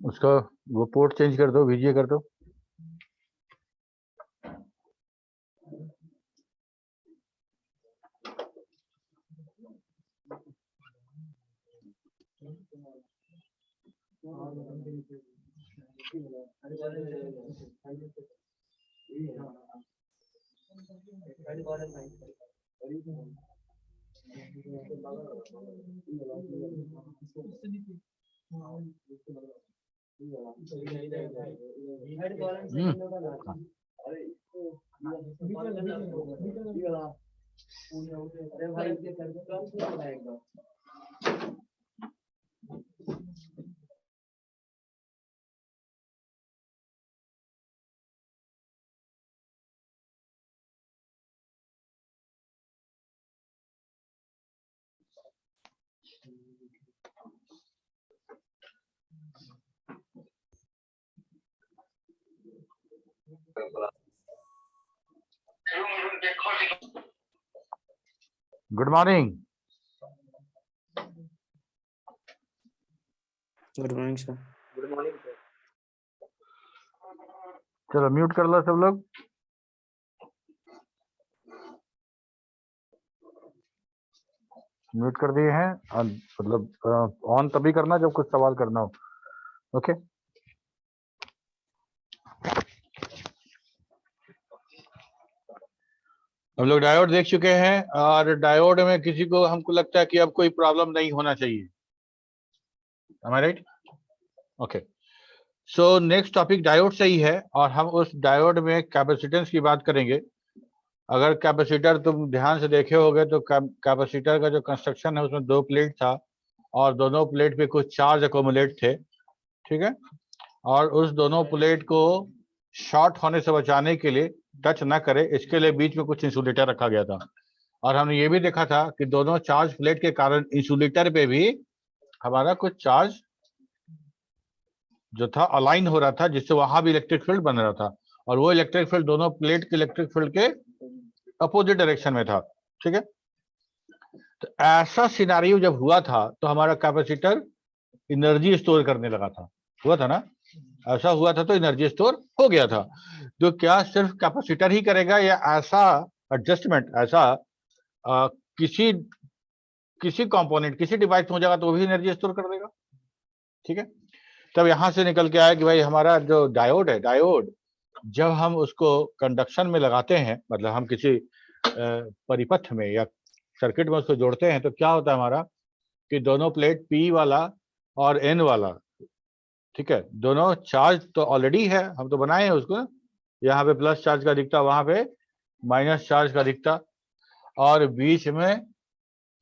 उसका वो port change कर दो, वीजीए कर दो। Good morning. Good morning sir. Good morning sir. चलो म्यूट कर लो सब लोग। म्यूट कर दिए हैं, मतलब ऑन तभी करना जब कुछ सवाल करना हो। ओके, हम लोग डायोड देख चुके हैं और डायोड में किसी को हमको लगता है कि अब कोई प्रॉब्लम नहीं होना चाहिए। Am I right? Okay, so next topic diode से ही है और हम उस डायोड में कैपेसिटेंस की बात करेंगे। अगर कैपेसिटर तुम ध्यान से देखे होगे तो कैपेसिटर का जो कंस्ट्रक्शन है उसमें 2 प्लेट था और दोनों प्लेट पे कुछ चार्ज अकोमुलेट थे, ठीक है। और उस दोनों प्लेट को शॉर्ट होने से बचाने के लिए, टच ना करे इसके लिए बीच में कुछ इंसुलेटर रखा गया था। और हमने ये भी देखा था कि दोनों चार्ज प्लेट के कारण इंसुलेटर पे भी हमारा कुछ चार्ज जो था अलाइन हो रहा था, जिससे वहां भी इलेक्ट्रिक फील्ड बन रहा था और वो इलेक्ट्रिक फील्ड दोनों प्लेट के इलेक्ट्रिक फील्ड के अपोजिट डायरेक्शन में था, ठीक है। तो ऐसा सिनारियो जब हुआ था तो हमारा कैपेसिटर एनर्जी स्टोर करने लगा था, हुआ था ना? ऐसा हुआ था तो एनर्जी स्टोर हो गया था। तो क्या सिर्फ कैपेसिटर ही करेगा या ऐसा एडजस्टमेंट, ऐसा किसी किसी कंपोनेंट, किसी डिवाइस में हो जाएगा तो वो भी एनर्जी स्टोर कर देगा, ठीक है। तब यहां से निकल के आया कि भाई हमारा जो डायोड है, डायोड जब हम उसको कंडक्शन में लगाते हैं, मतलब हम किसी परिपथ में या सर्किट में उसको जोड़ते हैं तो क्या होता है हमारा कि दोनों प्लेट P वाला और N वाला, ठीक है, दोनों चार्ज तो ऑलरेडी है, हम तो बनाए हैं उसको, यहाँ पे प्लस चार्ज का दिखता, वहां पे माइनस चार्ज का दिखता और बीच में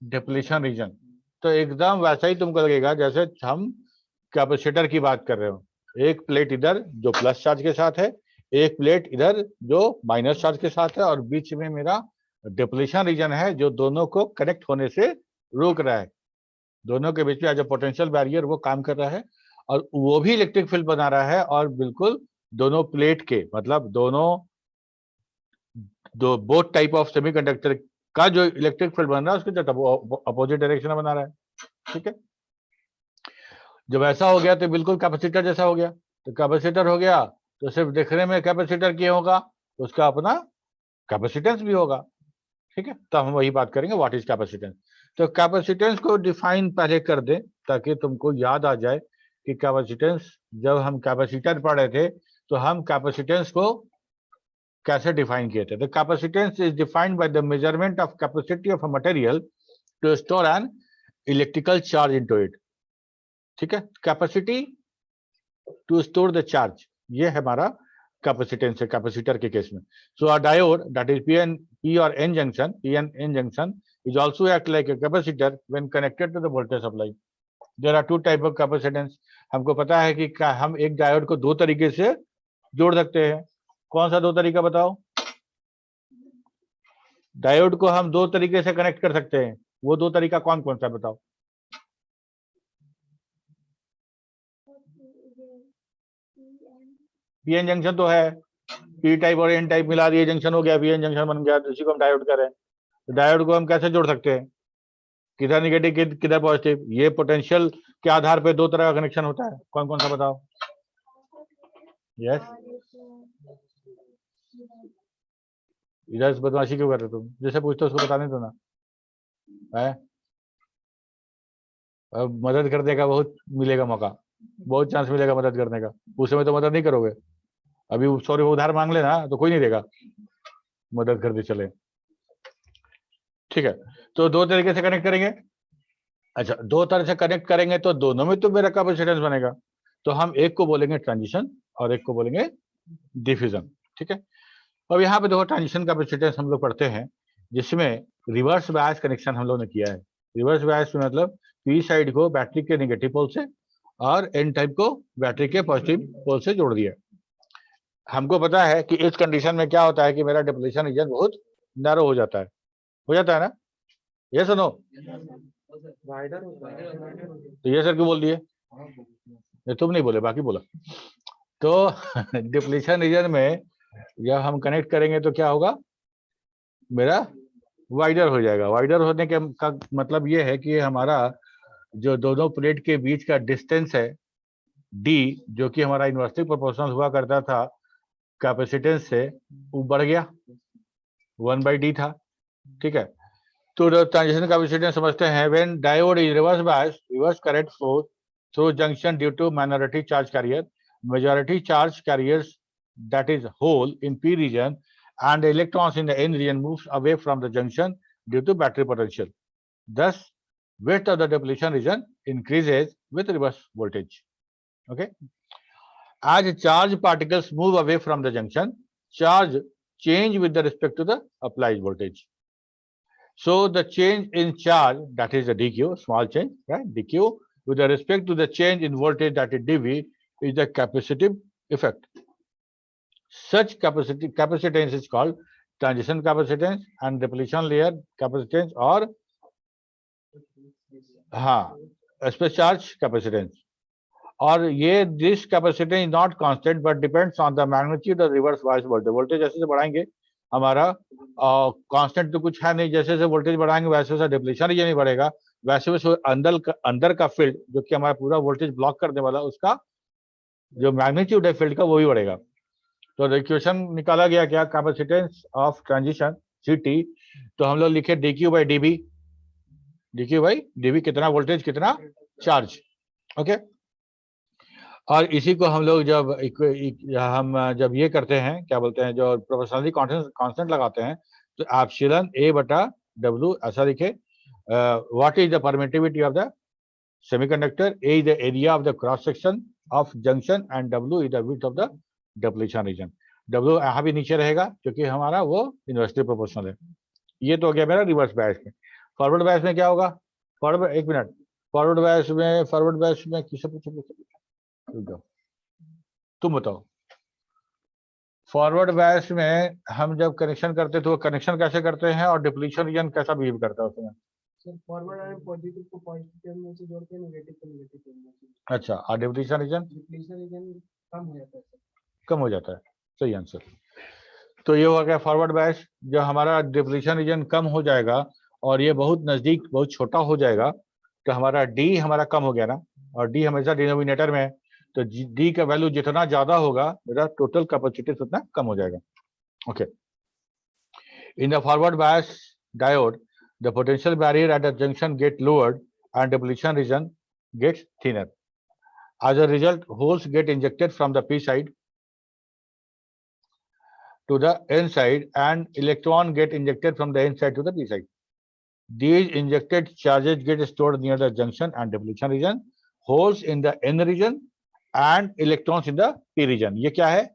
डिप्लीशन रीजन। तो एकदम वैसा ही तुमको लगेगा जैसे हम कैपेसिटर की बात कर रहे हो। एक प्लेट इधर जो प्लस चार्ज के साथ है, एक प्लेट इधर जो माइनस चार्ज के साथ है और बीच में मेरा डिप्लीशन रीजन है जो दोनों को कनेक्ट होने से रोक रहा है। दोनों के बीच में एज अ पोटेंशियल बैरियर वो काम कर रहा है और वो भी इलेक्ट्रिक फील्ड बना रहा है और बिल्कुल दोनों प्लेट के, मतलब दो बोथ टाइप ऑफ सेमीकंडक्टर का जो इलेक्ट्रिक फील्ड बन रहा है उसके अपोजिट डायरेक्शन में बना रहा है, ठीक है। जब ऐसा हो गया तो बिल्कुल कैपेसिटर जैसा हो गया। तो कैपेसिटर हो गया तो सिर्फ देखने में कैपेसिटर क्या होगा, उसका अपना कैपेसिटेंस भी होगा, ठीक है। तो हम वही बात करेंगे व्हाट इज कैपेसिटेंस। तो कैपेसिटेंस को डिफाइन पहले कर दें ताकि तुमको याद आ जाए कि कैपेसिटेंस, जब हम कैपेसिटर पढ़ रहे थे तो हम कैपेसिटेंस को कैसे डिफाइन किए थे। तो capacitance is defined by the measurement of capacity of a material to store an electrical charge into it, ठीक है। Capacity to store the charge, ये है हमारा कैपेसिटेंस है कैपेसिटर के केस में। So a diode that is P or N junction, P and N junction is also act like a capacitor when connected to the voltage supply. There are two type of capacitance. हमको पता है कि हम एक diode को दो तरीके से जोड़ सकते हैं। कौन सा दो तरीका बताओ? डायोड को हम दो तरीके से कनेक्ट कर सकते हैं, वो दो तरीका कौन कौन सा बताओ? पीएन जंक्शन तो है, पी टाइप और एन टाइप मिला दिए जंक्शन हो गया, पीएन जंक्शन बन गया, तो इसी को हम डायोड कर रहे हैं। तो डायोड को हम कैसे जोड़ सकते हैं? किधर नेगेटिव किधर पॉजिटिव, ये पोटेंशियल के आधार पे दो तरह का कनेक्शन होता है। कौन कौन सा बताओ? यस, इधर से बदमाशी क्यों कर रहे हो तुम? जैसे पूछते हो उसको बताने दो ना। है अब मदद करने का बहुत मिलेगा मौका, बहुत चांस मिलेगा मदद करने का, उस समय तो मदद नहीं करोगे। अभी सॉरी उधार मांग लेना तो कोई नहीं देगा, मदद करते चले। ठीक है, तो दो तरीके से कनेक्ट करेंगे। अच्छा, दो तरह से कनेक्ट करेंगे तो दोनों में तो मेरा कैपेसिटेंस बनेगा। तो हम एक को बोलेंगे ट्रांजिशन और एक को बोलेंगे डिफ्यूजन। ठीक है, अब यहाँ पे देखो ट्रांजिशन कैपेसिटेंस हम लोग पढ़ते हैं, जिसमें रिवर्स बायस कनेक्शन हम लोग ने किया है। रिवर्स बायस मतलब पी साइड को बैटरी के नेगेटिव पोल से और एन टाइप को बैटरी के पॉजिटिव पोल से जोड़ दिया। हमको पता है कि इस कंडीशन में क्या होता है कि मेरा डिप्लीशन रीजन बहुत नैरो हो जाता है ना? ये सुनो, तो ये सर क्यों बोल दिए? तुम नहीं बोले, बाकी बोला। तो डिप्लीशन रीजन में जब हम कनेक्ट करेंगे तो क्या होगा? मेरा वाइडर हो जाएगा। वाइडर होने के का मतलब ये है कि हमारा जो दोनों प्लेट के बीच का डिस्टेंस है डी, जो कि हमारा इन्वर्सली प्रोपोर्शनल हुआ करता था कैपेसिटेंस से, वो बढ़ गया, 1/d था। ठीक है, तो ट्रांजिशन कैपेसिटेंस समझते हैं। When diode is reverse bias, reverse current flow through junction due to minority charge carrier, majority charge carriers, that is hole in p region, and electrons in the n region moves away from the junction due to battery potential. Thus, width of the depletion region increases with reverse voltage. Okay, as charge particles move away from the junction, charge change with the respect to the applied voltage. So the change in charge, that is the dq, small change, right? dq with the respect to the change in voltage, that is dv, is the capacitive effect. Such capacitance is called transition capacitance and depletion layer capacitance, or space charge capacitance. और ये this capacitance is not constant but depends on the magnitude of reverse bias voltage. Voltage जैसे से बढ़ाएंगे हमारा constant तो कुछ है नहीं, जैसे जैसे वोल्टेज बढ़ाएंगे वैसे वैसे डिप्लीशन रीजन नहीं बढ़ेगा, वैसे वैसे अंदर का फील्ड जो कि हमारा पूरा वोल्टेज ब्लॉक करने वाला, उसका जो मैग्नीट्यूड है फील्ड का वो भी बढ़ेगा। तो इक्वेशन निकाला गया क्या? कैपेसिटेंस ऑफ ट्रांजिशन सीटी, तो हम लोग लिखे dq by dv, dq by dv कितना वोल्टेज कितना चार्ज। ओके, और इसी को हम लोग जब ये करते हैं क्या बोलते हैं, जो प्रोपोर्शनलिटी कांस्टेंट लगाते हैं, तो एप्सिलॉन a बटा w ऐसा लिखे। What is the permittivity of the semiconductor? a is the area of the cross section of junction and w is the width of the depletion region. W यहाँ भी नीचे रहेगा क्योंकि हमारा वो इन्वर्सली प्रोपोर्शनल है। ये तो हो गया मेरा रिवर्स बायस में। फॉरवर्ड बायस में क्या होगा? फॉरवर्ड, एक मिनट, फॉरवर्ड बायस में किसे पूछो, तुम बताओ। फॉरवर्ड बायस में हम जब कनेक्शन करते तो वो कनेक्शन कैसे करते हैं और डिप्लीशन रीजन कैसा बिहेव करता है उसमें? फॉरवर्ड में पॉजिटिव को पॉजिटिव में से जोड़ के नेगेटिव को नेगेटिव में से। अच्छा, और डिप्लीशन रीजन कम हो जाता है, कम हो जाता है। सही आंसर। तो ये हो गया फॉरवर्ड बायस। जब हमारा डिप्लीशन रीजन कम हो जाएगा और ये बहुत नजदीक बहुत छोटा हो जाएगा तो हमारा डी हमारा कम हो गया ना, और डी हमेशा डिनोमिनेटर में है, तो डी का वैल्यू जितना ज्यादा होगा मेरा टोटल कैपेसिटेंस उतना कम हो जाएगा। Okay, in the forward bias diode the potential barrier at the junction get lowered and depletion region gets thinner. As a result, holes get injected from the p side to the n side and electron get injected from the n side to the p side. These injected charges get stored near the junction and depletion region, holes in the n region and electrons in the p region. ये क्या है?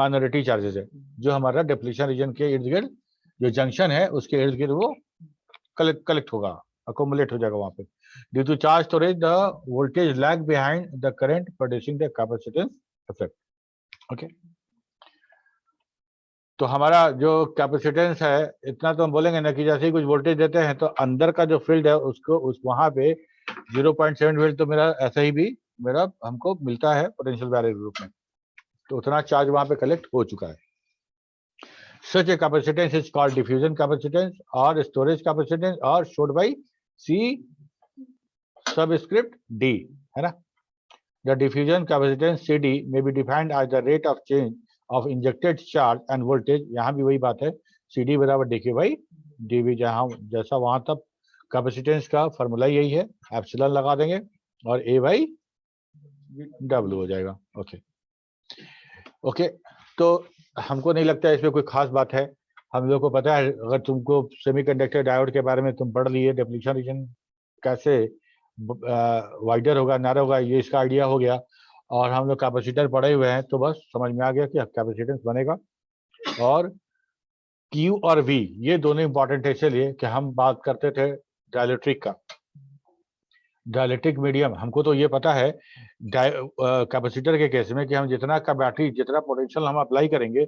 Minority charges है जो हमारा depletion region के इर्द गिर्द जो जंक्शन है उसके इर्द गिर्द वो कलेक्ट होगा, अकोमुलेट हो जाएगा वहां पे। Due to charge storage the voltage lag behind the current producing the capacitance effect. Okay, तो हमारा जो कैपेसिटेंस है इतना तो हम बोलेंगे ना कि जैसे ही कुछ वोल्टेज देते हैं तो अंदर का जो फील्ड है उसको उस वहां पे 0.7 वोल्ट तो मेरा ऐसे ही भी मेरा हमको मिलता है पोटेंशियल बैरियर के रूप में, तो उतना चार्ज वहां पे कलेक्ट हो चुका है। Such a capacitance is called diffusion capacitance or storage capacitance or showed by C subscript D, है ना? The diffusion capacitance CD may be defined as the rate of change of injected charge and voltage. यहाँ भी वही बात है, CD बराबर dk by dV, जहाँ जैसा वहां तक कैपेसिटेंस का फॉर्मूला यही है, एप्सिलॉन लगा देंगे और A by W हो जाएगा। ओके, तो हमको नहीं लगता इसमें कोई खास बात है। हम लोग को पता है, अगर तुमको सेमीकंडक्टर डायोड के बारे में तुम पढ़ लिए, डिप्लीशन रीजन कैसे वाइडर होगा नैरो होगा, ये इसका आइडिया हो गया, और हम लोग कैपेसिटर पढ़े हुए हैं, तो बस समझ में आ गया कि कैपेसिटेंस बनेगा। और Q और V ये दोनों इंपॉर्टेंट है, इसलिए कि हम बात करते थे डाइलेक्ट्रिक का, डाइलेक्ट्रिक मीडियम। हमको तो ये पता है कैपेसिटर के केस में कि हम जितना का बैटरी जितना पोटेंशियल हम अप्लाई करेंगे,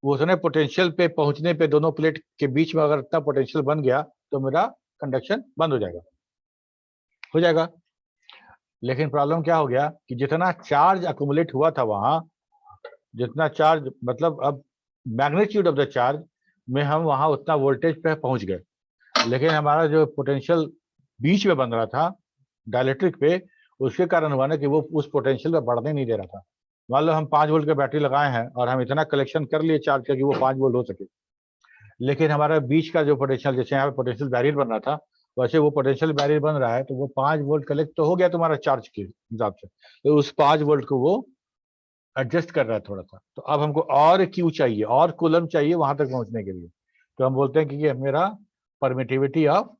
वो उतने पोटेंशियल पे पहुंचने पे दोनों प्लेट के बीच में अगर इतना पोटेंशियल बन गया तो मेरा कंडक्शन बंद हो जाएगा। लेकिन प्रॉब्लम क्या हो गया कि जितना चार्ज अक्यूमुलेट हुआ था वहां, जितना चार्ज मतलब अब मैग्नीट्यूड ऑफ द चार्ज में हम वहां उतना वोल्टेज पे पहुंच गए, लेकिन हमारा जो पोटेंशियल बीच में बन रहा था डाइलेक्ट्रिक पे, उसके कारण हुआ ना कि वो उस पोटेंशियल पे बढ़ने नहीं दे रहा था। मान लो हम 5 वोल्ट का बैटरी लगाए हैं और हम इतना कलेक्शन कर लिए चार्ज का कि वो 5 वोल्ट हो सके, लेकिन हमारा बीच का जो पोटेंशियल, जैसे यहाँ पे पोटेंशियल बैरियर बन रहा था, वैसे वो पोटेंशियल बैरियर बन रहा है, तो वो 5 वोल्ट कलेक्ट तो हो गया तुम्हारा चार्ज के हिसाब से, तो उस 5 वोल्ट को वो एडजस्ट कर रहा है थोड़ा सा। तो अब हमको और क्यू चाहिए, और कूलम चाहिए वहां तक पहुंचने के लिए, तो हम बोलते हैं कि ये मेरा परमिटिविटी ऑफ,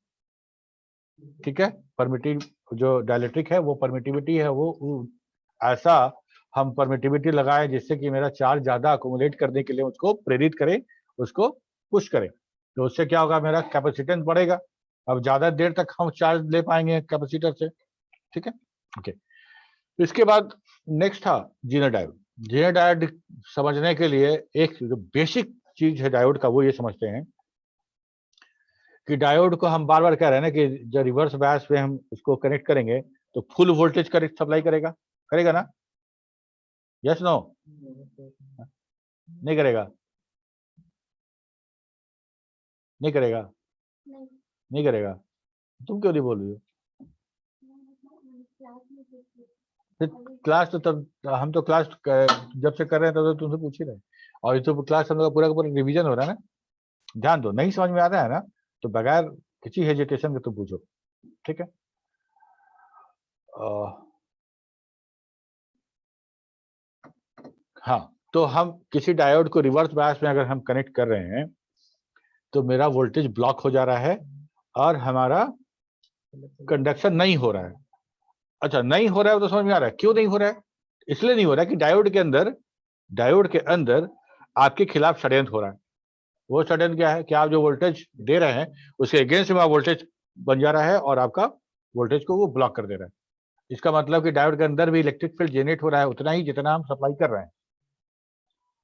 ठीक है, परमिटिव जो डाइलेक्ट्रिक है वो परमिटिविटी है, वो ऐसा हम परमिटिविटी लगाएं जिससे कि मेरा चार्ज ज्यादा अकोमोडेट करने के लिए उसको प्रेरित करे, उसको पुश करे, तो उससे क्या होगा, मेरा कैपेसिटेंस बढ़ेगा। अब ज्यादा देर तक हम चार्ज ले पाएंगे कैपेसिटर से, ठीक है। ओके, इसके बाद नेक्स्ट था जीनर डायोड। जीनर डायोड समझने के लिए एक जो बेसिक चीज है डायोड का, वो ये समझते हैं कि डायोड को हम बार बार कह रहे हैं ना कि जब रिवर्स बायस पे हम उसको कनेक्ट करेंगे तो फुल वोल्टेज करेक्ट सप्लाई करेगा ना? Yes no? नहीं करेगा? नहीं करेगा? नहीं करेगा? तुम क्यों नहीं बोल रही हो? क्लास तो तब हम तो क्लास जब से कर रहे हैं तब तो तुमसे पूछ ही रहे, और ये तो क्लास हम लोग का पूरा रिवीजन हो रहा है ना। ध्यान दो, नहीं समझ में आ रहा है ना तो बगैर किसी हेजिटेशन के तुम पूछो, ठीक है। हाँ, तो हम किसी डायोड को रिवर्स बायस में अगर हम कनेक्ट कर रहे हैं तो मेरा वोल्टेज ब्लॉक हो जा रहा है और हमारा कंडक्शन नहीं हो रहा है। अच्छा, नहीं हो रहा है तो समझ में आ रहा है क्यों नहीं हो रहा है। इसलिए नहीं हो रहा है कि डायोड के अंदर आपके खिलाफ षड्यंत्र हो रहा है। वो षड्यंत्र क्या है कि आप जो वोल्टेज दे रहे हैं उसके अगेंस्ट में वोल्टेज बन जा रहा है और आपका वोल्टेज को वो ब्लॉक कर दे रहा है। इसका मतलब कि डायोड के अंदर भी इलेक्ट्रिक फील्ड जनरेट हो रहा है उतना ही जितना हम सप्लाई कर रहे हैं,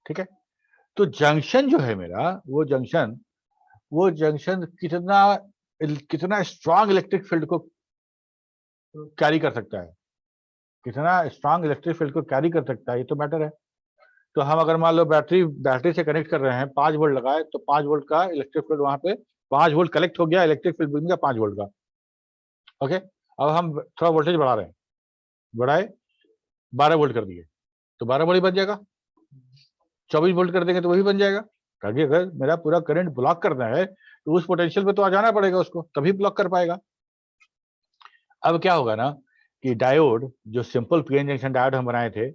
ठीक है। तो जंक्शन जो है मेरा, वो जंक्शन कितना स्ट्रांग इलेक्ट्रिक फील्ड को कैरी कर सकता है, कितना स्ट्रांग इलेक्ट्रिक फील्ड को कैरी कर सकता है, ये तो मैटर है। तो हम अगर मान लो बैटरी से कनेक्ट कर रहे हैं, 5 वोल्ट लगाए तो 5 वोल्ट का इलेक्ट्रिक फील्ड वहां पे 5 वोल्ट कलेक्ट हो गया, इलेक्ट्रिक फील्ड बन गया 5 वोल्ट का। ओके, अब हम थोड़ा वोल्टेज बढ़ा रहे हैं, बढ़ाए 12 वोल्ट कर दिए तो 12 वोल्ट बन जाएगा, 24 वोल्ट कर देंगे तो वही बन जाएगा। ताकि अगर मेरा पूरा करंट ब्लॉक करना है तो उस पोटेंशियल पे तो आ जाना पड़ेगा उसको, तभी ब्लॉक कर पाएगा। अब क्या होगा ना कि डायोड जो सिंपल पीएन जंक्शन डायोड हम बनाए थे,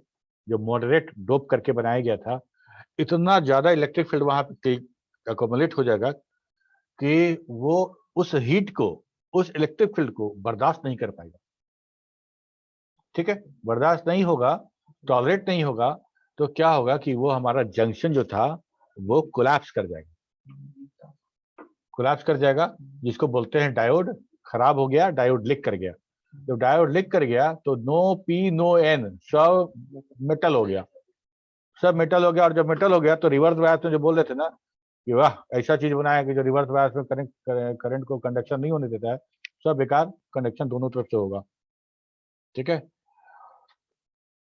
जो मॉडरेट डोप करके बनाया गया था, इतना ज्यादा इलेक्ट्रिक फील्ड वहां पे अकोमोलेट हो जाएगा कि वो उस हीट को, उस इलेक्ट्रिक फील्ड को बर्दाश्त नहीं कर पाएगा, ठीक है। बर्दाश्त नहीं होगा, टॉलरेट नहीं होगा, तो क्या होगा कि वो हमारा जंक्शन जो था वो कोलैप्स कर जाएगा, जिसको बोलते हैं डायोड खराब हो गया, डायोड लीक कर गया। जब डायोड लीक कर गया तो नो पी नो एन, सब मेटल हो गया, सब मेटल हो गया। और जब मेटल हो गया तो रिवर्स बायस में जो बोल रहे थे ना कि वाह ऐसा चीज बनाया कि जो रिवर्स बायस में करंट को कंडक्शन नहीं होने देता है, सब बेकार, कंडक्शन दोनों तरफ से होगा। ठीक है,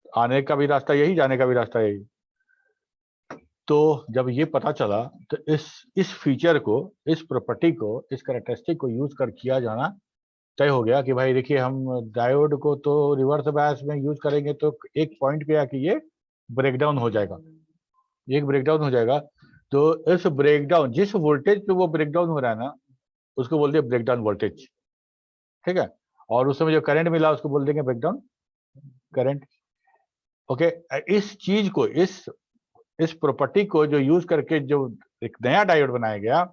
आने का भी रास्ता यही, जाने का भी रास्ता यही। तो जब ये पता चला तो इस फीचर को, इस प्रॉपर्टी को, इस कैरेक्टरिस्टिक को यूज कर किया जाना तय हो गया कि भाई देखिए हम डायोड को तो रिवर्स बायस में यूज करेंगे तो एक पॉइंट पे आके ये ब्रेकडाउन हो जाएगा, एक ब्रेकडाउन हो जाएगा। तो इस ब्रेकडाउन, जिस वोल्टेज पे वो ब्रेकडाउन हो रहा है ना, उसको बोलते हैं ब्रेकडाउन वोल्टेज। ठीक है, और उस समय जो करंट मिला उसको बोल देंगे ब्रेकडाउन करंट। ओके, इस चीज को, इस प्रॉपर्टी को जो यूज करके जो एक नया डायोड बनाया गया,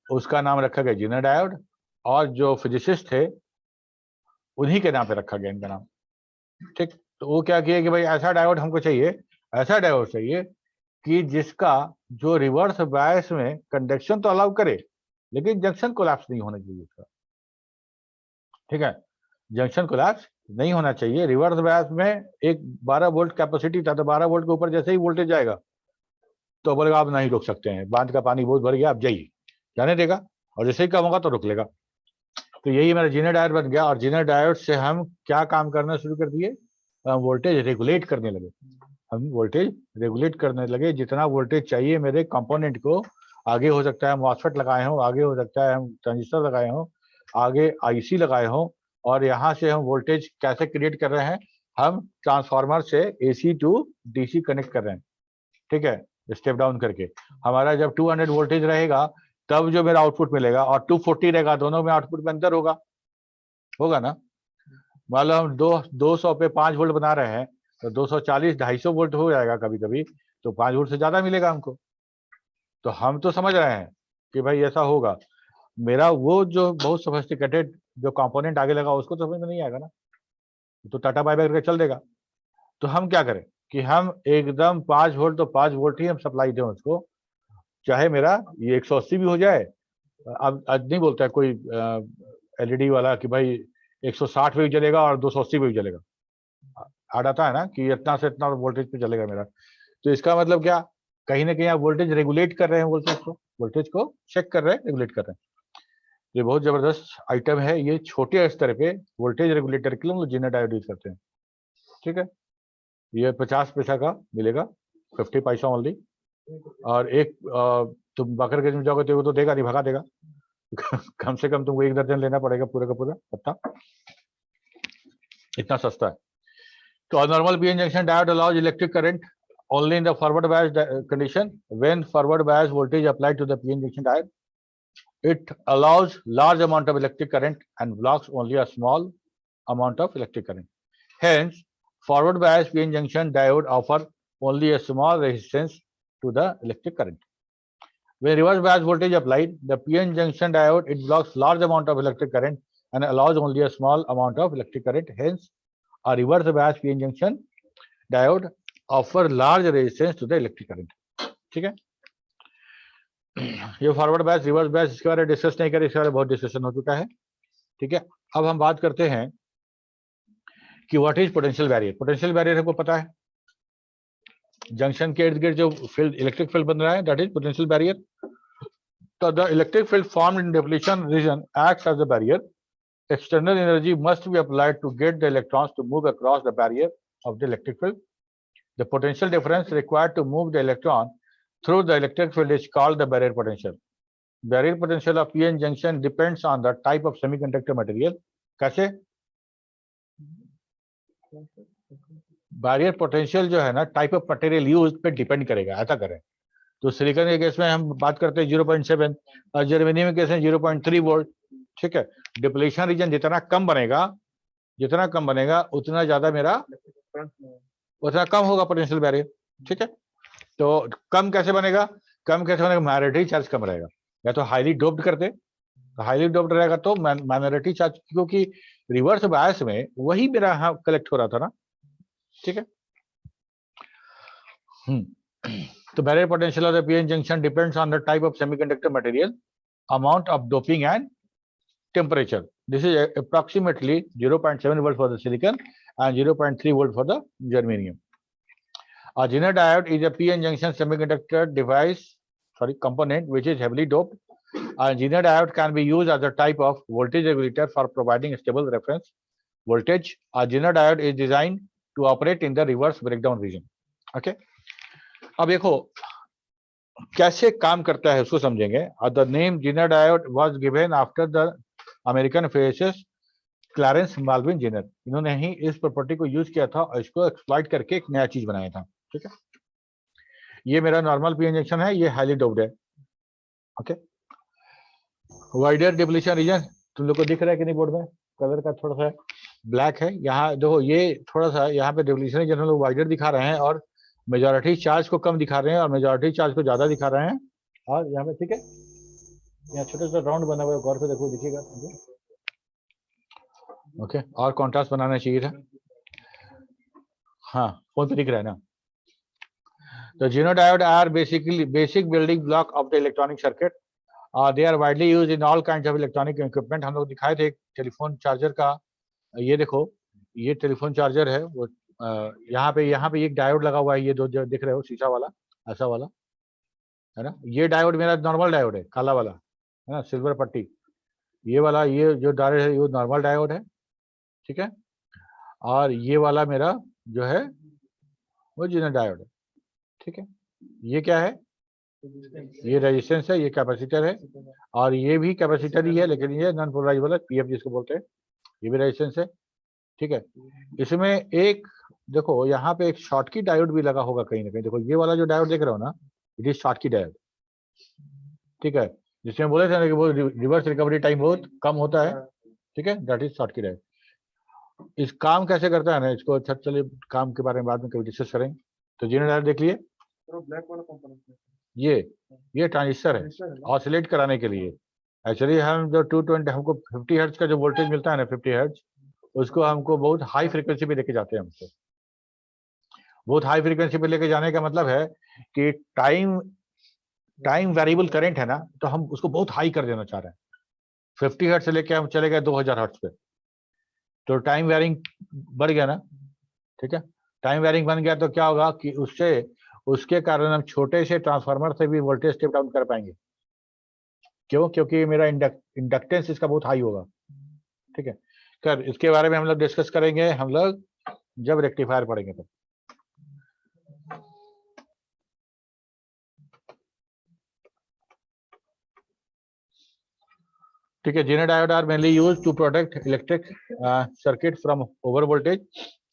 उसका नाम रखा गया जीनर डायोड। और जो फिजिसिस्ट थे उन्हीं के नाम पे रखा गया इनका नाम। ठीक, तो वो क्या किया कि भाई ऐसा डायोड हमको चाहिए, ऐसा डायोड चाहिए कि जिसका जो रिवर्स बायस में कंडक्शन तो अलाउ करे लेकिन जंक्शन कोलैप्स नहीं होना चाहिए उसका। ठीक है, जंक्शन कोलैप्स नहीं होना चाहिए। रिवर्स बायस में एक 12 वोल्ट कैपेसिटी था, तो 12 वोल्ट के ऊपर जैसे ही वोल्टेज जाएगा तो बोलेगा आप नहीं रोक सकते हैं, बांध का पानी बहुत भर गया, आप जाइए, जाने देगा, और जैसे ही कम होगा तो रोक लेगा। तो यही मेरा जीनर डायोड बन गया। और जीनर डायोड से हम क्या काम करना शुरू कर दिए, हम वोल्टेज रेगुलेट करने लगे। हम वोल्टेज रेगुलेट करने लगे, जितना वोल्टेज चाहिए मेरे कंपोनेंट को, आगे हो सकता है मॉसफेट लगाए हों, आगे हो सकता है हम ट्रांजिस्टर लगाए हों, आगे आईसी लगाए हों। और यहाँ से हम वोल्टेज कैसे क्रिएट कर रहे हैं, हम ट्रांसफार्मर से एसी टू डीसी कनेक्ट कर रहे हैं। ठीक है, स्टेप डाउन करके हमारा जब 200 वोल्टेज रहेगा तब जो मेरा आउटपुट मिलेगा, और 240 रहेगा, दोनों में आउटपुट में अंतर होगा, होगा ना। मान लो हम 200 पे 5 वोल्ट बना रहे हैं तो 240 250 वोल्ट हो जाएगा कभी कभी, तो 5 वोल्ट से ज्यादा मिलेगा हमको। तो हम तो समझ रहे हैं कि भाई ऐसा होगा। मेरा वो जो बहुत सोफिस्टिकेटेड जो कंपोनेंट आगे लगा उसको तो समझ में नहीं आएगा ना, तो टाटा बाय बाय करके चल देगा। तो हम क्या करें कि हम एकदम 5 वोल्ट तो 5 वोल्ट ही हम सप्लाई दें उसको, चाहे मेरा ये 180 भी हो जाए। अब आज नहीं बोलता है कोई एलईडी वाला कि भाई 160 पे भी चलेगा और 280 पे भी चलेगा, ऐड आता है ना कि इतना से इतना वोल्टेज पे चलेगा मेरा। तो इसका मतलब क्या, कहीं ना कहीं आप वोल्टेज रेगुलेट कर रहे हैं, वोल्टेज को चेक कर रहे हैं, रेगुलेट कर रहे हैं। ये बहुत जबरदस्त आइटम है। ये छोटे स्तर पे वोल्टेज रेगुलेटर के लिए हम लोग जीनर डायोड यूज करते हैं। ठीक है, ये 50 पैसा का मिलेगा, 50 पैसा ओनली। और एक तुम बाकरगंज में जाओगे तो वो तो देगा नहीं, भगा देगा। कम से कम तुमको 1 दर्जन लेना पड़ेगा पूरा का पूरा पत्ता, इतना सस्ता है। तो normal PN junction diode allows electric current only in the forward bias condition. When forward bias voltage applied to the PN junction diode, it allows large amount of electric current and blocks only a small amount of electric current. Hence, forward bias PN junction diode offer only a small resistance to the electric current. When reverse bias voltage applied, the PN junction diode, it blocks large amount of electric current and allows only a small amount of electric current. Hence, a reverse bias PN junction diode offer large resistance to the electric current. ठीक है, ये forward bias, reverse bias, इसके बारे में discuss नहीं करें, इसके बारे में बहुत डिस्कशन हो चुका है। ठीक है, अब हम बात करते हैं कि what is potential barrier. Potential barrier हमको पता है, जंक्शन के इर्द गिर्द जो फील्ड, इलेक्ट्रिक फील्ड बन रहा है, दैट इज पोटेंशियल बैरियर। तो the electric field formed in depletion region acts as a barrier. External energy must be applied to get the electrons to move across the barrier of the electric field. The potential difference required to move the electron through the electric field is called the barrier potential. Barrier potential of PN junction depends on the type of semiconductor material. कैसे? Barrier potential जो है ना, type of material use पे depend करेगा। ऐसा करें तो silicon के केस में हम बात करते हैं 0.7 और जर्मेनियम के केस में 0.3 वोल्ट। ठीक है, डिप्लीशन रीजन जितना कम बनेगा, जितना कम बनेगा उतना ज्यादा मेरा, उतना कम होगा पोटेंशियल बैरियर। ठीक है, तो कम कैसे बनेगा, कम कैसे बनेगा, माइनॉरिटी चार्ज कम रहेगा। या तो हाईली डोप्ड करते, हाईली डोप्ड रहेगा तो माइनॉरिटी चार्ज, क्योंकि रिवर्स बायस में वही मेरा यहाँ कलेक्ट हो रहा था ना। ठीक है, तो barrier potential of the PN junction depends on the type of semiconductor material, amount of doping and temperature. This is approximately 0.7 volt for the silicon and 0.3 volt for the germanium. A Zener diode is a p-n junction semiconductor component which is heavily doped. A Zener diode can be used as a type of voltage regulator for providing a stable reference voltage. A Zener diode is designed to operate in the reverse breakdown region. Okay. अब देखो कैसे काम करता है उसको समझेंगे. The name Zener diode was given after the American physicist Clarence Melvin Zener. इन्होंने ही इस प्रॉपर्टी को यूज किया था और इसको एक्सप्लॉइट करके एक नया चीज बनाया था. ठीक है. ये मेरा नॉर्मल पी इंजेक्शन है, ये हाईली डोप्ड है. ओके. वाइडर डिप्लीशन रीजन तुम लोग को दिख रहा है कि नहीं बोर्ड में? कलर का थोड़ा सा ब्लैक है. यहाँ देखो ये थोड़ा सा यहाँ पे डिप्लीशन रीजन लोग वाइडर दिखा रहे हैं और मेजॉरिटी चार्ज को कम दिखा रहे हैं और मेजॉरिटी चार्ज को ज्यादा दिखा रहे हैं. और यहाँ पे ठीक है, यहाँ छोटा सा राउंड बना हुआ है, गौर से देखो, दिखेगा. ओके. और कॉन्ट्रास्ट बनाना चाहिए था. हाँ, फोन पे दिख रहा है ना. The Zener diode are basically basic building block of the electronic circuit. They are widely used in all kinds of electronic equipment. हम लोग दिखाए थे टेलीफोन चार्जर का. ये देखो, ये टेलीफोन चार्जर है. वो यहाँ पे एक डायोड लगा हुआ है. ये दो जो दिख रहे हो, शीशा वाला, ऐसा वाला है ना. ये डायोड मेरा नॉर्मल डायोड है, काला वाला है ना, सिल्वर पट्टी. ये वाला, ये जो डायोड है, ये नॉर्मल डायोड है. ठीक है. और ये वाला मेरा जो है वो Zener डायोड है. ठीक है. ये क्या है? ये रेजिस्टेंस है, ये कैपेसिटर है, और ये भी कैपेसिटर ही है, लेकिन ये नॉन पोलराइजेबल पीएफ जिसको बोलते हैं. ये भी रेजिस्टेंस है. ठीक है. इसमें एक देखो, यहाँ पे एक शॉर्टकी डायोड भी लगा होगा कहीं ना कहीं. देखो ये वाला जो डायोड देख रहे हो ना, इट इज शॉर्टकी डायोड. ठीक है. जिसमें बोले थे ना कि वो रिवर्स रिकवरी टाइम बहुत कम होता है. ठीक है. That is Schottky diode. इस काम कैसे करता है ना, इसको अच्छा, चलिए काम के बारे में बाद में कभी डिस्कस करेंगे. तो Zener डायोड देख लिए. ब्लैक वाला कंपोनेंट ये ट्रांजिस्टर है ऑसिलेट कराने के लिए. एक्चुअली हम जो 220 हमको 50 हर्ट्ज का जो वोल्टेज मिलता है ना, 50 हर्ट्ज, उसको हमको बहुत हाई फ्रीक्वेंसी पे लेके जाते हैं. हमको बहुत हाई फ्रीक्वेंसी पे लेके जाने का मतलब है कि टाइम वेरिएबल करंट है ना, तो हम उसको बहुत हाई कर देना चाह रहे हैं. 50 हर्ट्ज से लेके हम चले गए 2000 हर्ट्ज पे, तो टाइम वेरिंग बढ़ गया ना. ठीक है. टाइम वेरिंग बन गया तो क्या होगा कि उसके कारण हम छोटे से ट्रांसफार्मर से भी वोल्टेज स्टेप डाउन कर पाएंगे. क्यों? क्योंकि मेरा इंडक्टेंस इसका बहुत हाई होगा. ठीक है. कर इसके बारे में हम लोग डिस्कस करेंगे हम लोग जब रेक्टिफायर पढ़ेंगे तो. ठीक है. Zener diode are mainly used to protect electric circuit from over voltage.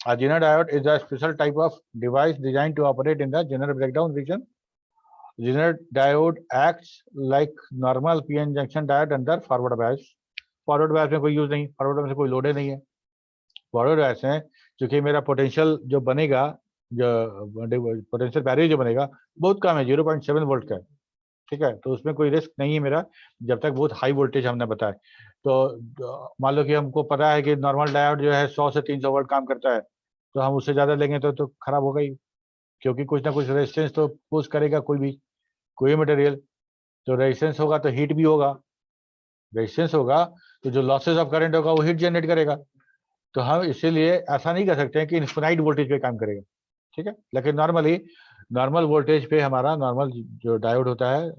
A Zener diode is a special type of device designed to operate in the Zener breakdown region. Zener diode acts like normal p-n junction diode under forward bias. Forward bias में कोई use नहीं, forward bias में कोई लोडे नहीं है. Forward bias में क्योंकि मेरा पोटेंशियल जो बनेगा, जो पोटेंशियल बैरियर जो बनेगा बहुत कम है, 0.7 वोल्ट का है. ठीक है. तो उसमें कोई रिस्क नहीं है मेरा, जब तक बहुत हाई वोल्टेज हमने बताया. तो मान लो कि हमको पता है कि नॉर्मल डायोड जो है 100 से 300 वोल्ट काम करता है, तो हम उससे ज्यादा लेंगे तो खराब होगा ही, क्योंकि कुछ ना कुछ रेजिस्टेंस तो पोस्ट करेगा कोई मटेरियल. तो रेजिस्टेंस होगा तो हीट भी होगा. रेजिस्टेंस होगा तो जो लॉसेस ऑफ करंट होगा वो हीट जनरेट करेगा. तो हम इसीलिए ऐसा नहीं कर सकते हैं कि इनफिनाइट वोल्टेज पे काम करेगा. ठीक है. लेकिन नॉर्मल वोल्टेज पे हमारा नॉर्मल जो डायोड होता है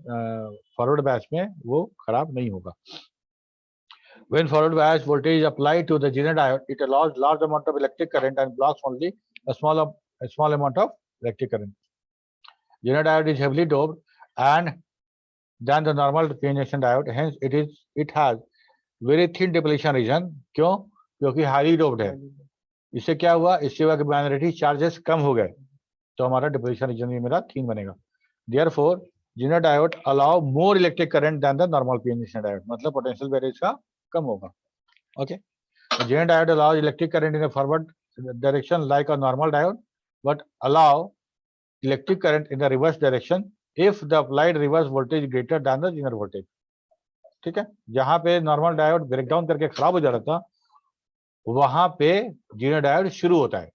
फॉरवर्ड बायस में वो खराब नहीं होगा. When forward bias voltage is applied to the Zener diode, it allows large amount of electric current and blocks only a small amount of electric current. Zener diode is heavily doped and than the normal p-n junction diode. Hence, it has very thin depletion region. क्यों? क्योंकि highly doped है. इससे क्या हुआ? इससे हुआ कि minority charges कम हो गए, तो हमारा डिप्लीशन रीजन भी मेरा थिन बनेगा. Therefore, Zener diode allow more electric current than the normal p-n junction diode. मतलब पोटेंशियल बैरियर का कम होगा. Okay. Zener diode allows electric current in a forward direction like a normal diode, but allow electric current in the reverse direction if the applied reverse voltage greater than the Zener voltage. ठीक है. जहां पे normal diode breakdown करके खराब हो जा रहा था, वहां पे Zener डायोड शुरू होता है.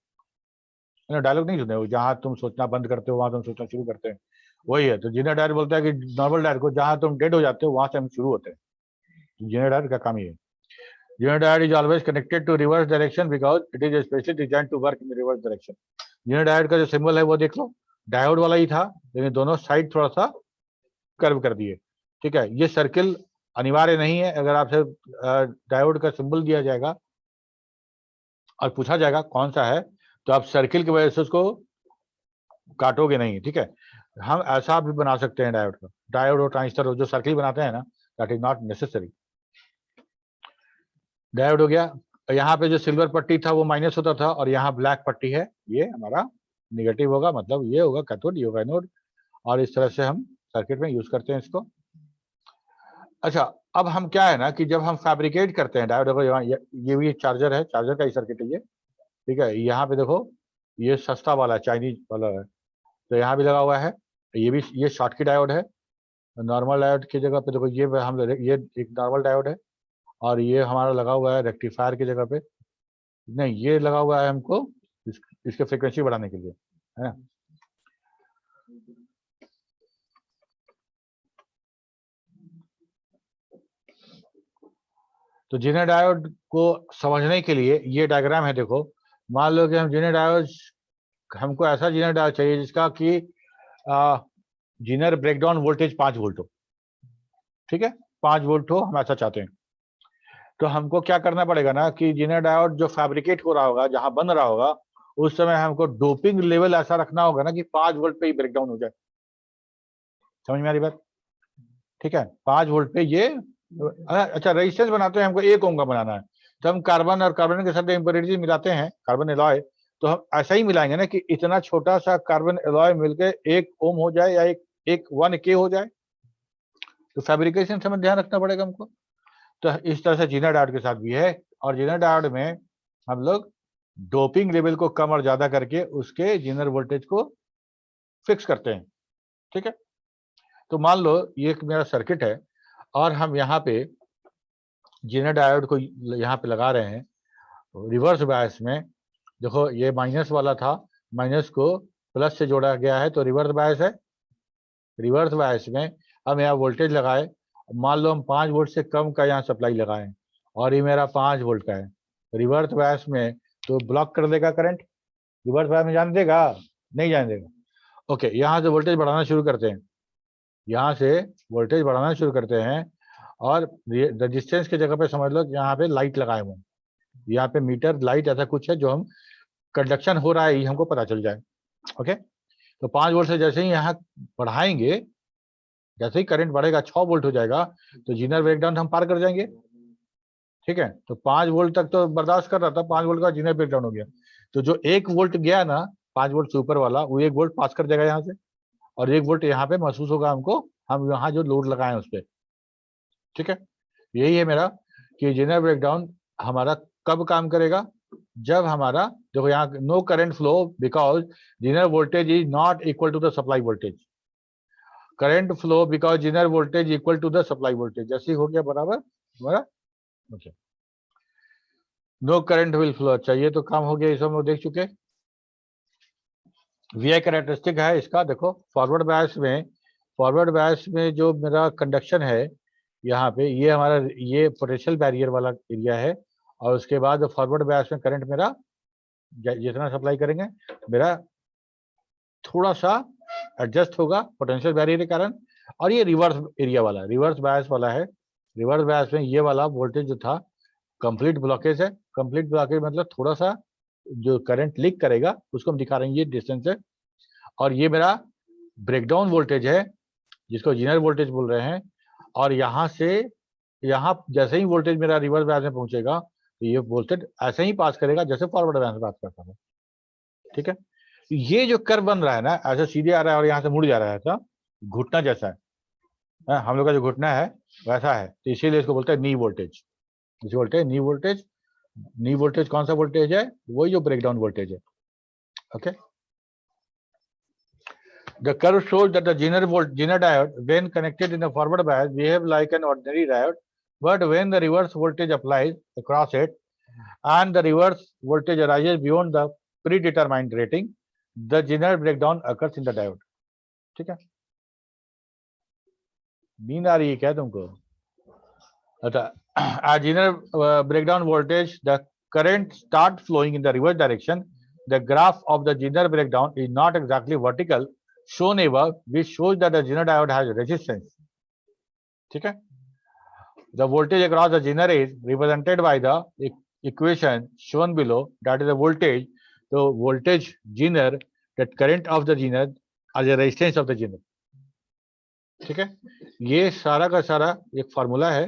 डायलॉग नहीं सुने, जहां तुम सोचना बंद करते हो वहां तुम सोचना शुरू करते हैं, वही है. तो Zener डायोड बोलता है कि नॉर्मल डायोड को जहां तुम डेड हो जाते हो वहां से हम शुरू होते हैं. Zener डायोड का काम ये है. Zener diode is always connected to reverse direction because it is especially designed to work in the reverse direction. Zener diode का जो सिंबल है वो देख लो, डायोड वाला ही था, लेकिन दोनों साइड थोड़ा सा कर्व कर दिए। ठीक है, ये सर्किल अनिवार्य नहीं है। अगर आपसे डायोड का सिंबल दिया जाएगा और पूछा जाएगा कौन सा है, तो आप सर्किल की वजह से उसको काटोगे नहीं। ठीक है, हम ऐसा भी बना सकते हैं डायोड का, डायोड और ट्रांजिस्टर जो सर्किल बनाते हैं ना, that is not necessary. Diode हो गया, यहाँ पे जो सिल्वर पट्टी था वो माइनस होता था और यहाँ ब्लैक पट्टी है, ये हमारा निगेटिव होगा, मतलब ये होगा कैथोड, ये होगा एनोड, और इस तरह से हम सर्किट में यूज करते हैं इसको। अच्छा, अब हम क्या है ना कि जब हम फैब्रिकेट करते हैं डायोड, देखो यहाँ ये भी चार्जर है, चार्जर का ही सर्किट है ये। ठीक है, यहाँ पे देखो ये सस्ता वाला चाइनीज वाला है, तो यहाँ भी लगा हुआ है। ये भी, ये शॉर्टकी डायोड है। नॉर्मल डायोड की जगह पे देखो ये हम ये एक नॉर्मल डायोड है, और ये हमारा लगा हुआ है रेक्टिफायर की जगह पे। नहीं, ये लगा हुआ है हमको इसके फ्रीक्वेंसी बढ़ाने के लिए, है ना। तो जेनर डायोड को समझने के लिए ये डायग्राम है, देखो मान लो कि हम जेनर डायोड, हमको ऐसा जेनर डायोड चाहिए जिसका कि जेनर ब्रेकडाउन वोल्टेज 5 वोल्ट हो। ठीक है, 5 वोल्ट हो, हम ऐसा चाहते हैं। तो हमको क्या करना पड़ेगा ना कि जेनर डायोड जो फैब्रिकेट हो रहा होगा, जहां बन रहा होगा, उस समय हमको डोपिंग लेवल ऐसा रखना होगा ना कि 5 वोल्ट पे ही ब्रेकडाउन हो जाए। समझ में आ रही बात? ठीक है, 5 वोल्ट पे ये, अच्छा रेजिस्टेंस बनाते हैं, हमको 1 ओम का बनाना है, तो हम कार्बन और कार्बन के साथ इम्प्योरिटीज मिलाते हैं, कार्बन एलॉय, तो हम ऐसा ही मिलाएंगे ना कि इतना छोटा सा कार्बन एलॉय मिलकर 1 ओम हो जाए या एक 1K हो जाए। तो फैब्रिकेशन से ध्यान रखना पड़ेगा हमको। तो इस तरह से जेनर डायोड के साथ भी है, और जेनर डायोड में हम लोग डोपिंग लेवल को कम और ज्यादा करके उसके जेनर वोल्टेज को फिक्स करते हैं। ठीक है, तो मान लो ये एक मेरा सर्किट है और हम यहाँ पे जेनर डायोड को यहाँ पे लगा रहे हैं रिवर्स बायस में। देखो ये माइनस वाला था, माइनस को प्लस से जोड़ा गया है, तो रिवर्स बायस है। रिवर्स बायस में हम यहाँ वोल्टेज लगाए, मान लो हम 5 वोल्ट से कम का यहाँ सप्लाई लगाए और ये मेरा 5 वोल्ट का है, रिवर्स बायस में तो ब्लॉक कर देगा करंट। रिवर्स बायस में जाने देगा? नहीं जाने देगा। ओके, यहाँ से वोल्टेज बढ़ाना शुरू करते हैं, यहाँ से वोल्टेज बढ़ाना शुरू करते हैं, और रेजिस्टेंस की जगह पे समझ लो यहाँ पे लाइट लगाए हुए हैं, यहाँ पे मीटर लाइट ऐसा कुछ है जो हम कंडक्शन हो रहा है ये हमको पता चल जाए। ओके, तो 5 वोल्ट से जैसे ही यहाँ बढ़ाएंगे, जैसे ही करंट बढ़ेगा 6 वोल्ट हो जाएगा, तो जीनर ब्रेकडाउन हम पार कर जाएंगे। ठीक है, तो 5 वोल्ट तक तो बर्दाश्त कर रहा था, 5 वोल्ट का जीनर ब्रेकडाउन हो गया, तो जो 1 वोल्ट गया ना 5 वोल्ट से ऊपर वाला, वो 1 वोल्ट पास कर देगा यहाँ से, और 1 वोल्ट यहाँ पे महसूस होगा हमको, हम यहाँ जो लोड लगाए उस पर। ठीक है, यही है मेरा कि जेनर ब्रेकडाउन हमारा कब काम करेगा, जब हमारा, देखो यहाँ no current flow because zener voltage is not equal to the supply voltage. Current flow because zener voltage equal to the supply voltage, जैसे हो गया बराबर हमारा। अच्छा, नो करंट विल फ्लो, अच्छा ये तो काम हो गया, इस हम लोग देख चुके। वी कैरेक्टरिस्टिक है इसका, देखो फॉरवर्ड बायस में जो मेरा कंडक्शन है यहाँ पे, ये हमारा ये पोटेंशियल बैरियर वाला एरिया है, और उसके बाद फॉरवर्ड बायस में करंट मेरा जितना सप्लाई करेंगे मेरा थोड़ा सा एडजस्ट होगा पोटेंशियल बैरियर के कारण। और ये रिवर्स एरिया वाला, रिवर्स बायस वाला है, रिवर्स बायस में ये वाला वोल्टेज जो था कंप्लीट ब्लॉकेज है। कंप्लीट ब्लॉकेज मतलब थोड़ा सा जो करंट लीक करेगा उसको हम दिखा रहे हैं, ये डिस्टेंस है, और ये मेरा ब्रेकडाउन वोल्टेज है जिसको जीनर वोल्टेज बोल रहे हैं। और यहाँ से यहाँ जैसे ही वोल्टेज मेरा रिवर्स बायस में पहुंचेगा, तो ये वोल्टेज ऐसे ही पास करेगा जैसे फॉरवर्ड बायस में पास करता है। ठीक है, ये जो कर्व बन रहा है ना, ऐसे सीधे आ रहा है और यहाँ से मुड़ जा रहा है, ऐसा घुटना जैसा है, हम लोग का जो घुटना है वैसा है, तो इसीलिए इसको बोलते हैं नी वोल्टेज। इसे बोलते हैं नी वोल्टेज। नी वोल्टेज कौन सा वोल्टेज है? वही जो ब्रेकडाउन वोल्टेज है। Okay, the curve shows that the Zener diode, when connected in a forward bias, behave like an ordinary diode, but when the reverse voltage applies across it and the reverse voltage arises beyond the predetermined rating, the Zener breakdown occurs in the diode. ठीक है, नींद आ रही है क्या तुमको? at Zener breakdown voltage, the current start flowing in the reverse direction. The graph of the Zener breakdown is not exactly vertical, shown above, which shows that the Zener diode has resistance. ठीक है? The voltage across the Zener is represented by the equation shown below. That is the voltage. So voltage Zener, that current of the Zener as a resistance of the Zener. ठीक है? ये सारा का सारा एक formula है.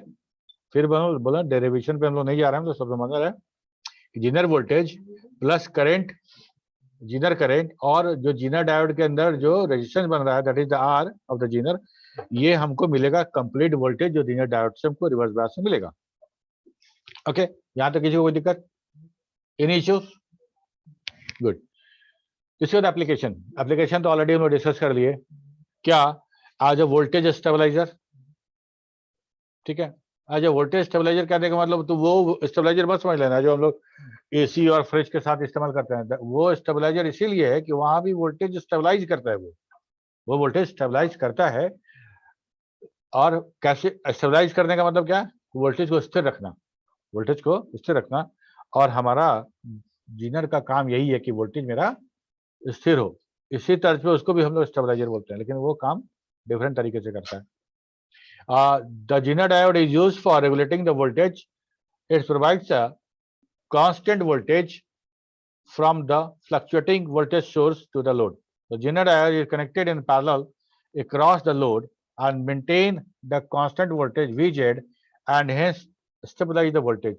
फिर बोला डेरिवेशन पे हम लोग नहीं जा रहे हैं, तो सब समझ रहे हैं. Zener voltage plus current, Zener current, और जो जीनर डायोड के अंदर जो रेजिस्टेंस बन रहा है, that is the R of the zener, ये हमको मिलेगा कंप्लीट वोल्टेज जो जीनर डायोड से हमको रिवर्स बायस में मिलेगा. ओके, यहां तक किसी को कोई दिक्कत? Any issues? गुड. इसके बाद एप्लीकेशन तो ऑलरेडी हम लोग डिस्कस कर लिए. क्या? आज अ वोल्टेज स्टेबलाइजर. ठीक है, आज वोल्टेज स्टेबलाइजर कहने का मतलब, तो वो स्टेबलाइजर बस समझ लेना जो हम लोग एसी और फ्रिज के साथ इस्तेमाल करते हैं. वो स्टेबलाइजर इसीलिए है कि वहां भी वोल्टेज स्टेबलाइज करता है. वो वोल्टेज स्टेबलाइज करता है. और कैसे स्टेबलाइज करने का मतलब क्या? वोल्टेज को स्थिर रखना, वोल्टेज को स्थिर रखना. और हमारा जीनर का काम यही है कि वोल्टेज मेरा स्थिर हो. इसी तर्ज पे उसको भी हम लोग स्टेबलाइजर बोलते हैं, लेकिन वो काम डिफरेंट तरीके से करता है. The Zener diode is used for regulating the voltage. It provides a constant voltage from the fluctuating voltage source to the load. The Zener diode is connected in parallel across the load and maintain the constant voltage Vz and hence stabilize the voltage.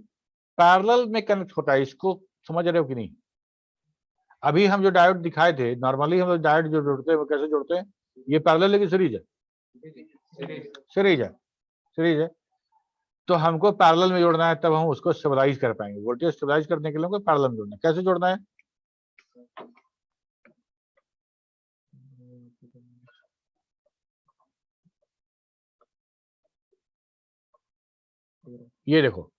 Parallel में connect होता है. इसको समझ रहे हो कि नहीं? अभी हम जो डायोड दिखाए थे, नॉर्मली हम लोग डायोड जो जोड़ते हैं वो कैसे जोड़ते हैं? ये पैरेलल है कि सीरीज है? सीरीज है. सीरीज है. तो हमको पैरेलल में जोड़ना है, तब हम उसको स्टेबलाइज कर पाएंगे. वोल्टेज स्टेबलाइज करने के लिए हमको पैरेलल में जोड़ना है. कैसे जोड़ना है? ये देखो,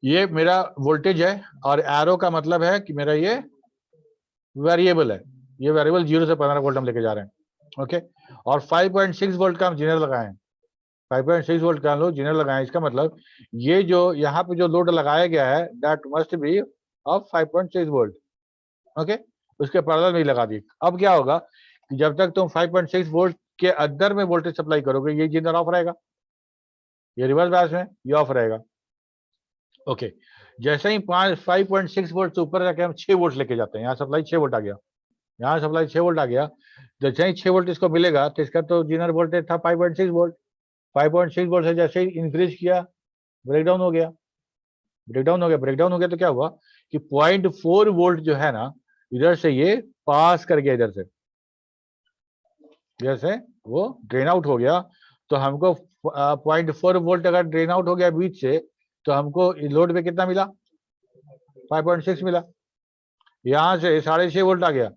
ये मेरा वोल्टेज है और एरो का मतलब है कि मेरा ये वेरिएबल है. ये वेरिएबल 0 से 15 वोल्ट हम लेके जा रहे हैं. ओके, और 5.6 वोल्ट का हम जीनर लगाए हैं. 5.6 वोल्ट का हम लोग जीनर लगाए. इसका मतलब ये जो यहाँ पे जो लोड लगाया गया है, that must be of 5.6 volt. Okay, उसके पैरेलल में लगा दी. अब क्या होगा कि जब तक तुम 5.6 वोल्ट के अंदर में वोल्टेज सप्लाई करोगे, ये जीनर ऑफ रहेगा. ये रिवर्स बायस में ये ऑफ रहेगा. ओके, जैसे ही 5.6 वोल्ट से ऊपर जाके हम 6 वोल्ट लेके जाते हैं. यहाँ सप्लाई 6 वोल्ट आ गया, यहाँ सप्लाई 6 वोल्ट आ गया. जैसे ही 6 वोल्ट इसको मिलेगा तो इसका तो जीनर वोल्टेज था 5.6 वोल्ट. 5.6 वोल्ट से जैसे ही इंक्रीज किया, ब्रेकडाउन हो गया. ब्रेकडाउन हो गया तो क्या हुआ कि 0.4 वोल्ट जो है ना, इधर से ये पास कर गया, इधर से वो ड्रेन आउट हो गया. तो हमको 0.4 वोल्ट अगर ड्रेन आउट हो गया बीच से, तो हमको लोड पे कितना मिला? 5.6 मिला. यहाँ से 6.5 वोल्ट आ गया,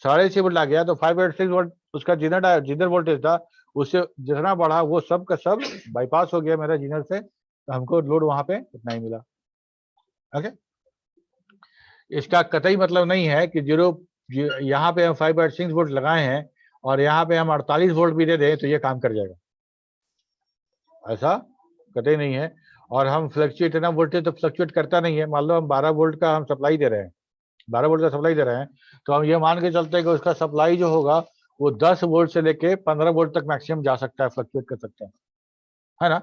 6.5 वोल्ट आ गया. तो 5.6 वोल्ट उसका जीनर वोल्टेज था, उससे जितना बढ़ा वो सब का सब बाईपास हो गया मेरा जीनर से. तो हमको लोड वहां पे उतना ही मिला. ओके, इसका कतई मतलब नहीं है कि यहाँ पे हम 5.6 वोल्ट लगाए हैं और यहाँ पे हम 48 वोल्ट भी दे दें तो ये काम कर जाएगा. ऐसा कतई नहीं है. और हम फ्लक्चुएट, इतना वोल्टेज तो फ्लक्चुएट करता नहीं है. मान लो हम 12 वोल्ट का हम सप्लाई दे रहे हैं, 12 वोल्ट का सप्लाई दे रहे हैं, तो हम ये मान के चलते हैं कि उसका सप्लाई जो होगा वो 10 वोल्ट से लेके 15 वोल्ट तक मैक्सिमम जा सकता है, फ्लक्चुएट कर सकता है ना.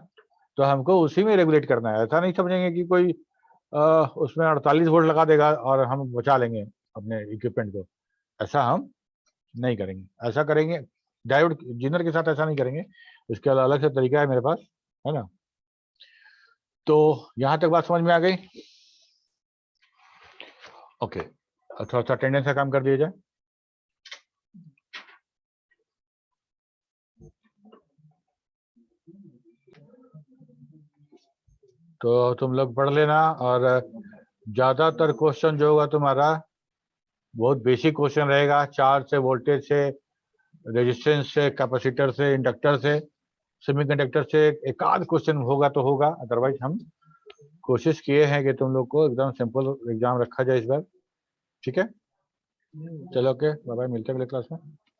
तो हमको उसी में रेगुलेट करना है. ऐसा नहीं समझेंगे कि कोई उसमें 48 वोल्ट लगा देगा और हम बचा लेंगे अपने इक्विपमेंट को. ऐसा हम नहीं करेंगे. ऐसा करेंगे डायोड जीनर के साथ, ऐसा नहीं करेंगे. उसके अलग से तरीका है मेरे पास, है ना. तो यहां तक बात समझ में आ गई? ओके, थोड़ा सा अटेंडेंस का काम कर दिया जाए. तो तुम लोग पढ़ लेना. और ज्यादातर क्वेश्चन जो होगा तुम्हारा बहुत बेसिक क्वेश्चन रहेगा. चार्ज से, वोल्टेज से, रेजिस्टेंस से, कैपेसिटर से, इंडक्टर से, सेमीकंडक्टर से एक आध क्वेश्चन होगा तो होगा. अदरवाइज हम कोशिश किए हैं कि तुम लोग को एकदम सिंपल एग्जाम रखा जाए इस बार. ठीक है, चलो ओके, बाय बाय, मिलते हैं अगले क्लास में.